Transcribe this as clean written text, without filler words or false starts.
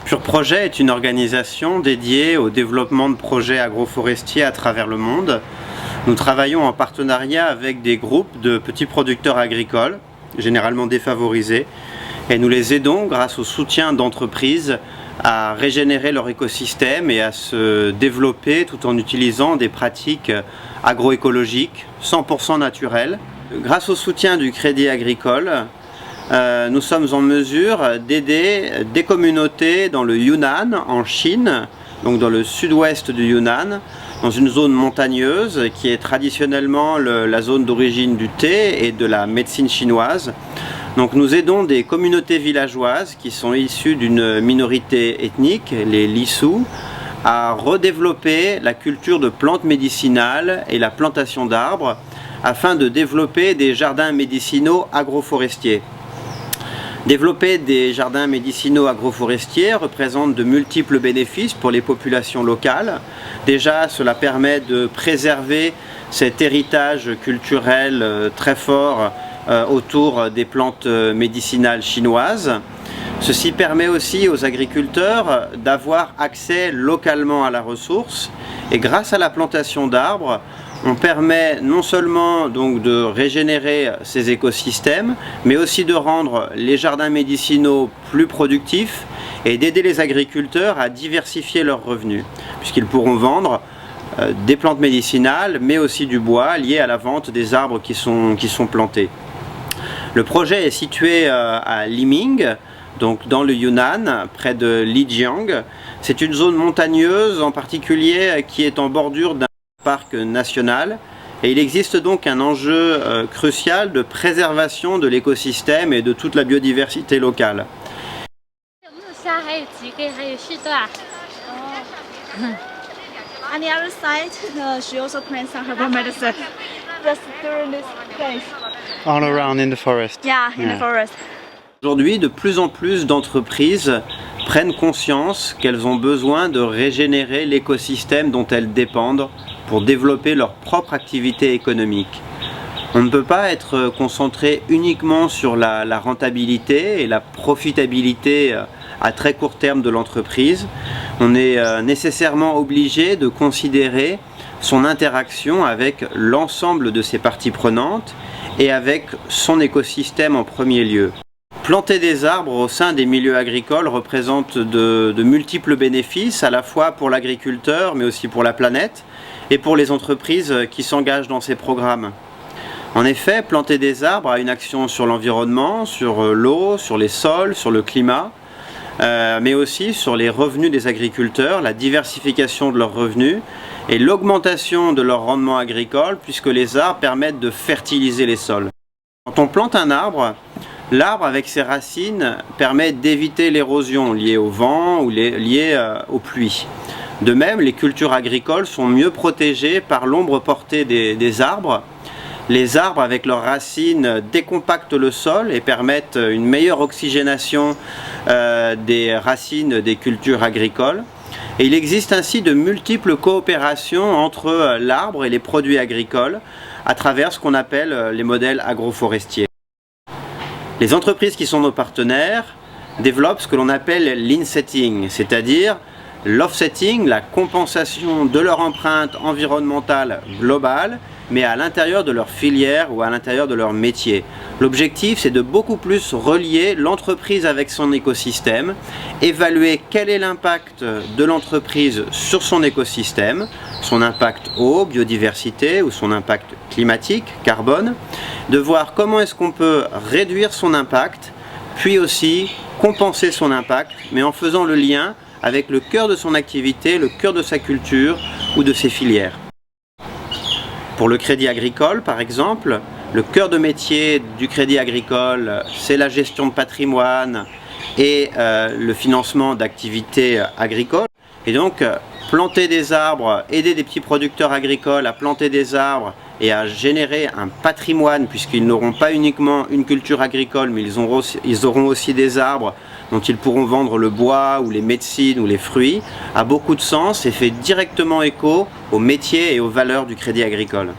Pure Projet est une organisation dédiée au développement de projets agroforestiers à travers le monde. Nous travaillons en partenariat avec des groupes de petits producteurs agricoles, généralement défavorisés, et nous les aidons grâce au soutien d'entreprises à régénérer leur écosystème et à se développer tout en utilisant des pratiques agroécologiques 100% naturelles. Grâce au soutien du Crédit Agricole, nous sommes en mesure d'aider des communautés dans le Yunnan, en Chine, donc dans le sud-ouest du Yunnan, dans une zone montagneuse qui est traditionnellement la zone d'origine du thé et de la médecine chinoise. Donc nous aidons des communautés villageoises qui sont issues d'une minorité ethnique, les Lisu, à redévelopper la culture de plantes médicinales et la plantation d'arbres afin de développer des jardins médicinaux agroforestiers. Développer des jardins médicinaux agroforestiers représente de multiples bénéfices pour les populations locales. Déjà, cela permet de préserver cet héritage culturel très fort autour des plantes médicinales chinoises. Ceci permet aussi aux agriculteurs d'avoir accès localement à la ressource et grâce à la plantation d'arbres, on permet non seulement donc de régénérer ces écosystèmes, mais aussi de rendre les jardins médicinaux plus productifs et d'aider les agriculteurs à diversifier leurs revenus, puisqu'ils pourront vendre des plantes médicinales, mais aussi du bois lié à la vente des arbres qui sont plantés. Le projet est situé à Liming, donc dans le Yunnan, près de Lijiang. C'est une zone montagneuse en particulier qui est en bordure d'un parc national et il existe donc un enjeu crucial de préservation de l'écosystème et de toute la biodiversité locale. On the other side, she also plants some herbal medicine just during this place. All around in the forest. Yeah, in the forest. Aujourd'hui, de plus en plus d'entreprises prennent conscience qu'elles ont besoin de régénérer l'écosystème dont elles dépendent pour développer leur propre activité économique. On ne peut pas être concentré uniquement sur la rentabilité et la profitabilité à très court terme de l'entreprise. On est nécessairement obligé de considérer son interaction avec l'ensemble de ses parties prenantes et avec son écosystème en premier lieu. Planter des arbres au sein des milieux agricoles représente de multiples bénéfices, à la fois pour l'agriculteur, mais aussi pour la planète, et pour les entreprises qui s'engagent dans ces programmes. En effet, planter des arbres a une action sur l'environnement, sur l'eau, sur les sols, sur le climat, mais aussi sur les revenus des agriculteurs, la diversification de leurs revenus et l'augmentation de leur rendement agricole, puisque les arbres permettent de fertiliser les sols. Quand on plante un arbre, l'arbre avec ses racines permet d'éviter l'érosion liée au vent ou liée aux pluies. De même, les cultures agricoles sont mieux protégées par l'ombre portée des arbres. Les arbres avec leurs racines décompactent le sol et permettent une meilleure oxygénation des racines des cultures agricoles. Et il existe ainsi de multiples coopérations entre l'arbre et les produits agricoles à travers ce qu'on appelle les modèles agroforestiers. Les entreprises qui sont nos partenaires développent ce que l'on appelle l'insetting, c'est-à-dire l'offsetting, la compensation de leur empreinte environnementale globale, mais à l'intérieur de leur filière ou à l'intérieur de leur métier. L'objectif, c'est de beaucoup plus relier l'entreprise avec son écosystème, évaluer quel est l'impact de l'entreprise sur son écosystème, son impact eau, biodiversité ou son impact climatique, carbone, de voir comment est-ce qu'on peut réduire son impact, puis aussi compenser son impact, mais en faisant le lien avec le cœur de son activité, le cœur de sa culture ou de ses filières. Pour le Crédit Agricole, par exemple, le cœur de métier du Crédit Agricole, c'est la gestion de patrimoine et le financement d'activités agricoles. Et donc, planter des arbres, aider des petits producteurs agricoles à planter des arbres et à générer un patrimoine, puisqu'ils n'auront pas uniquement une culture agricole, mais ils auront aussi des arbres dont ils pourront vendre le bois ou les médecines ou les fruits, a beaucoup de sens et fait directement écho aux métiers et aux valeurs du Crédit Agricole.